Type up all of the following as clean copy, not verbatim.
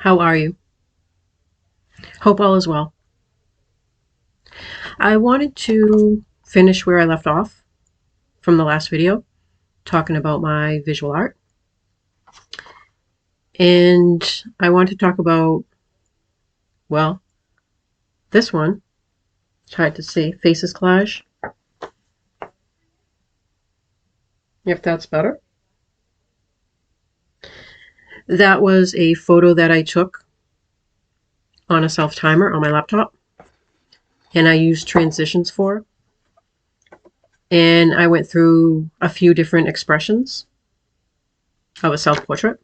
How are you? Hope all is well. I wanted to finish where I left off from the last video, talking about my visual art. And I want to talk about, well, this one. Tried to see Faces Collage, if that's better. That was a photo that I took on a self-timer on my laptop, and I used transitions for. And I went through a few different expressions of a self-portrait.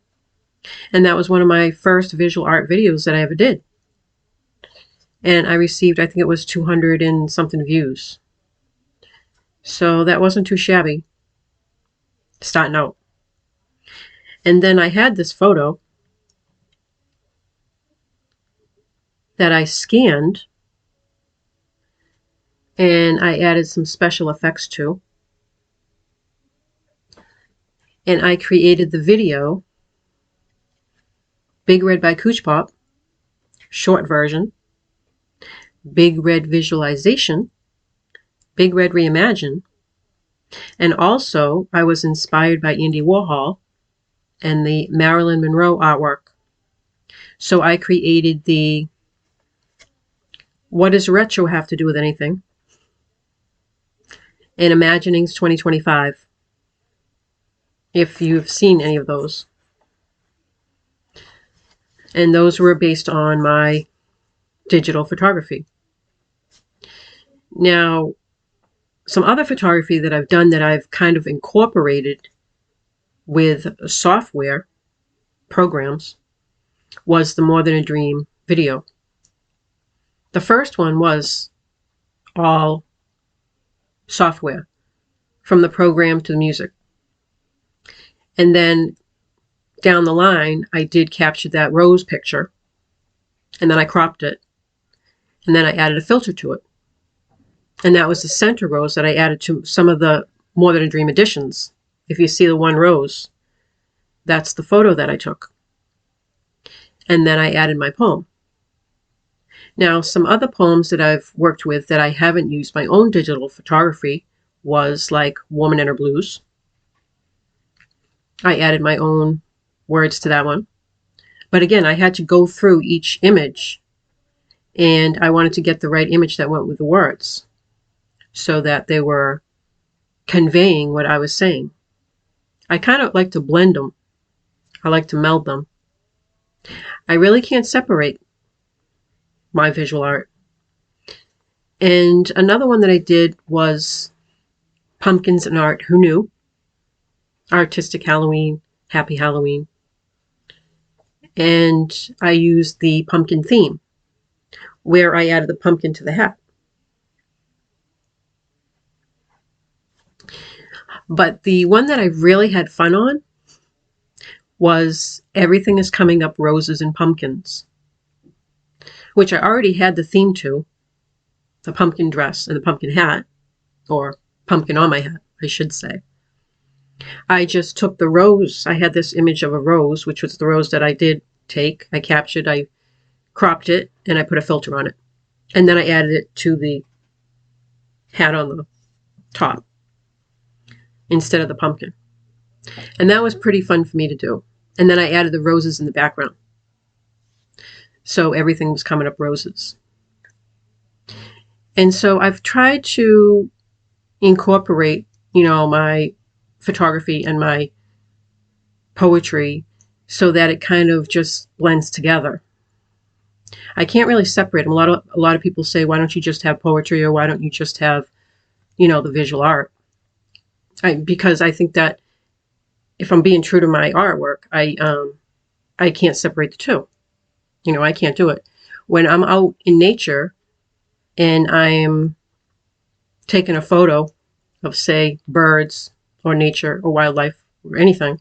And that was one of my first visual art videos that I ever did. And I received, I think it was 200 and something views. So that wasn't too shabby starting out. And then I had this photo that I scanned and I added some special effects to. And I created the video, Big Red by Kuchpopart, short version, Big Red Visualization, Big Red Reimagine, and also I was inspired by Andy Warhol and the Marilyn Monroe artwork. So I created the What does retro have to do with anything? And Imaginings 2025, if you've seen any of those. And those were based on my digital photography. Now, some other photography that I've done that I've kind of incorporated with software programs was the More Than a Dream video. The first one was all software, from the program to the music. And then down the line, I did capture that rose picture, and then I cropped it, and then I added a filter to it. And that was the center rose that I added to some of the More Than a Dream editions. If you see the one rose, that's the photo that I took. And then I added my poem. Now, some other poems that I've worked with that I haven't used my own digital photography was like Woman and Her Blues. I added my own words to that one. But again, I had to go through each image, and I wanted to get the right image that went with the words so that they were conveying what I was saying. I kind of like to blend them. I like to meld them. I really can't separate my visual art. And another one that I did was Pumpkins and Art. Who knew? Artistic Halloween, Happy Halloween. And I used the pumpkin theme, where I added the pumpkin to the hat. But the one that I really had fun on was Everything is Coming Up Roses and Pumpkins, which I already had the theme to, the pumpkin dress and the pumpkin hat, or pumpkin on my hat, I should say. I just took the rose. I had this image of a rose, which was the rose that I did take. I captured, I cropped it, and I put a filter on it. And then I added it to the hat on the top instead of the pumpkin. And that was pretty fun for me to do. And then I added the roses in the background. So everything was coming up roses. And so I've tried to incorporate, my photography and my poetry so that it kind of just blends together. I can't really separate them. A lot of people say, why don't you just have poetry, or why don't you just have, the visual art? Because I think that if I'm being true to my artwork, I can't separate the two. I can't do it. When I'm out in nature and I'm taking a photo of, say, birds or nature or wildlife or anything,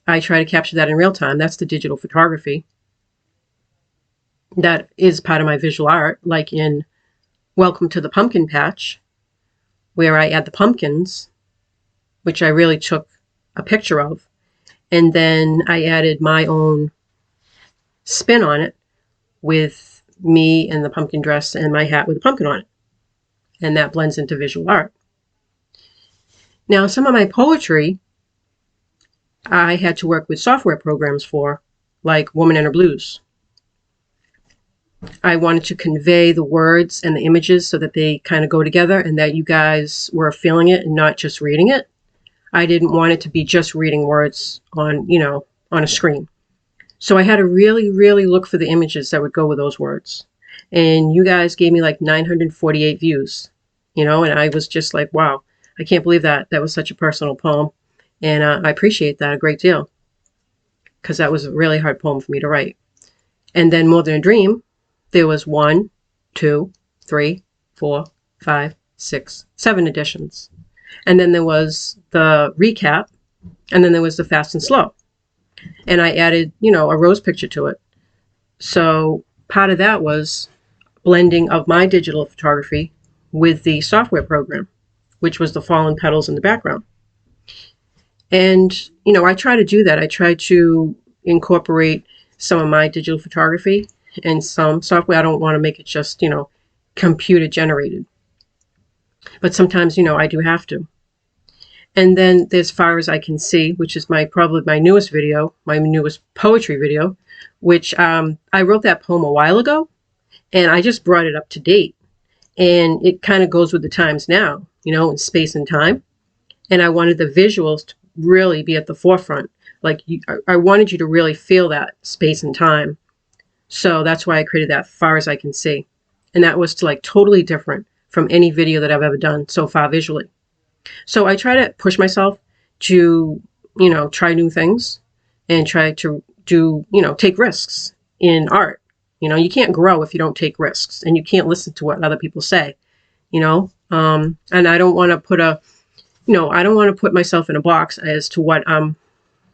I try to capture that in real time. That's the digital photography. That is part of my visual art, like in Welcome to the Pumpkin Patch, where I add the pumpkins, which I really took a picture of, and then I added my own spin on it with me and the pumpkin dress and my hat with a pumpkin on it. And that blends into visual art. Now, some of my poetry, I had to work with software programs for, like Woman and Her Blues. I wanted to convey the words and the images so that they kind of go together and that you guys were feeling it and not just reading it. I didn't want it to be just reading words on, on a screen. So I had to really, really look for the images that would go with those words. And you guys gave me like 948 views, and I was just like, wow, I can't believe that. That was such a personal poem. And I appreciate that a great deal because that was a really hard poem for me to write. And then More Than a Dream, there was 1, 2, 3, 4, 5, 6, 7 editions. And then there was the recap, and then there was the fast and slow. And I added, a rose picture to it. So part of that was blending of my digital photography with the software program, which was the fallen petals in the background. And, I try to do that. I try to incorporate some of my digital photography and some software. I don't want to make it just, computer generated. But sometimes, I do have to. And then As Far As I Can See, which is probably my newest video, my newest poetry video, which I wrote that poem a while ago, and I just brought it up to date. And it kind of goes with the times now, in space and time. And I wanted the visuals to really be at the forefront. Like I wanted you to really feel that space and time. So that's why I created that Far As I Can See. And that was totally different from any video that I've ever done so far visually. So I try to push myself to, try new things and try to do, take risks in art. You can't grow if you don't take risks, and you can't listen to what other people say, and I don't want to put I don't want to put myself in a box as to what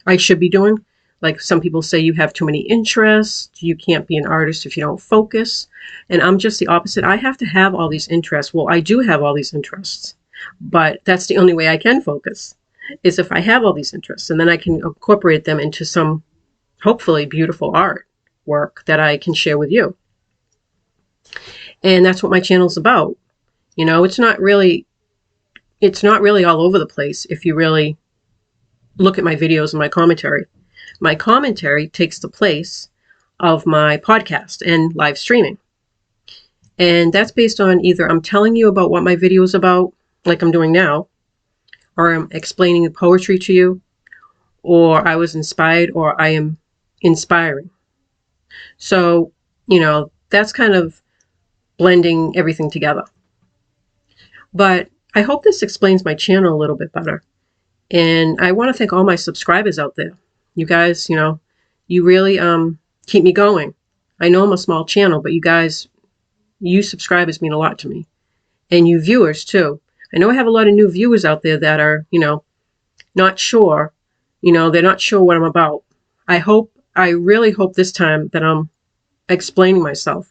I should be doing. Like some people say, you have too many interests. You can't be an artist if you don't focus. And I'm just the opposite. I have to have all these interests. Well, I do have all these interests. But that's the only way I can focus, is if I have all these interests, and then I can incorporate them into some hopefully beautiful art work that I can share with you. And that's what my channel's about. It's not really all over the place if you really look at my videos and my commentary. My commentary takes the place of my podcast and live streaming. And that's based on either I'm telling you about what my video is about, like I'm doing now, or I'm explaining the poetry to you, or I was inspired, or I am inspiring. So, that's kind of blending everything together. But I hope this explains my channel a little bit better. And I want to thank all my subscribers out there. You guys, you really keep me going. I know I'm a small channel, but you subscribers mean a lot to me. And you viewers too. I know I have a lot of new viewers out there that are, not sure, they're not sure what I'm about. I really hope this time that I'm explaining myself,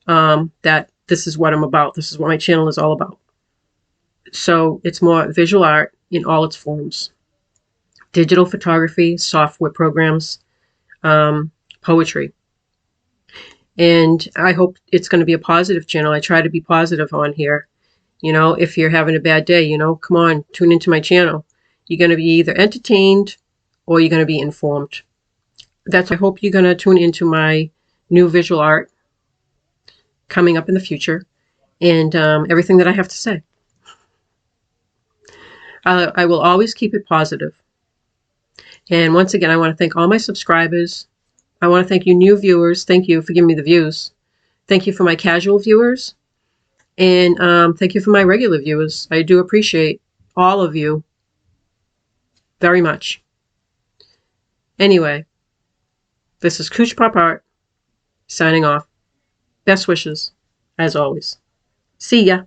that this is what I'm about. This is what my channel is all about. So it's more visual art in all its forms. Digital photography, software programs, poetry. And I hope it's going to be a positive channel. I try to be positive on here. If you're having a bad day, come on, tune into my channel. You're going to be either entertained or you're going to be informed. I hope you're going to tune into my new visual art coming up in the future and everything that I have to say. I will always keep it positive. And once again, I want to thank all my subscribers. I want to thank you new viewers. Thank you for giving me the views. Thank you for my casual viewers. And thank you for my regular viewers. I do appreciate all of you very much. Anyway, this is Kuchpopart signing off. Best wishes, as always. See ya.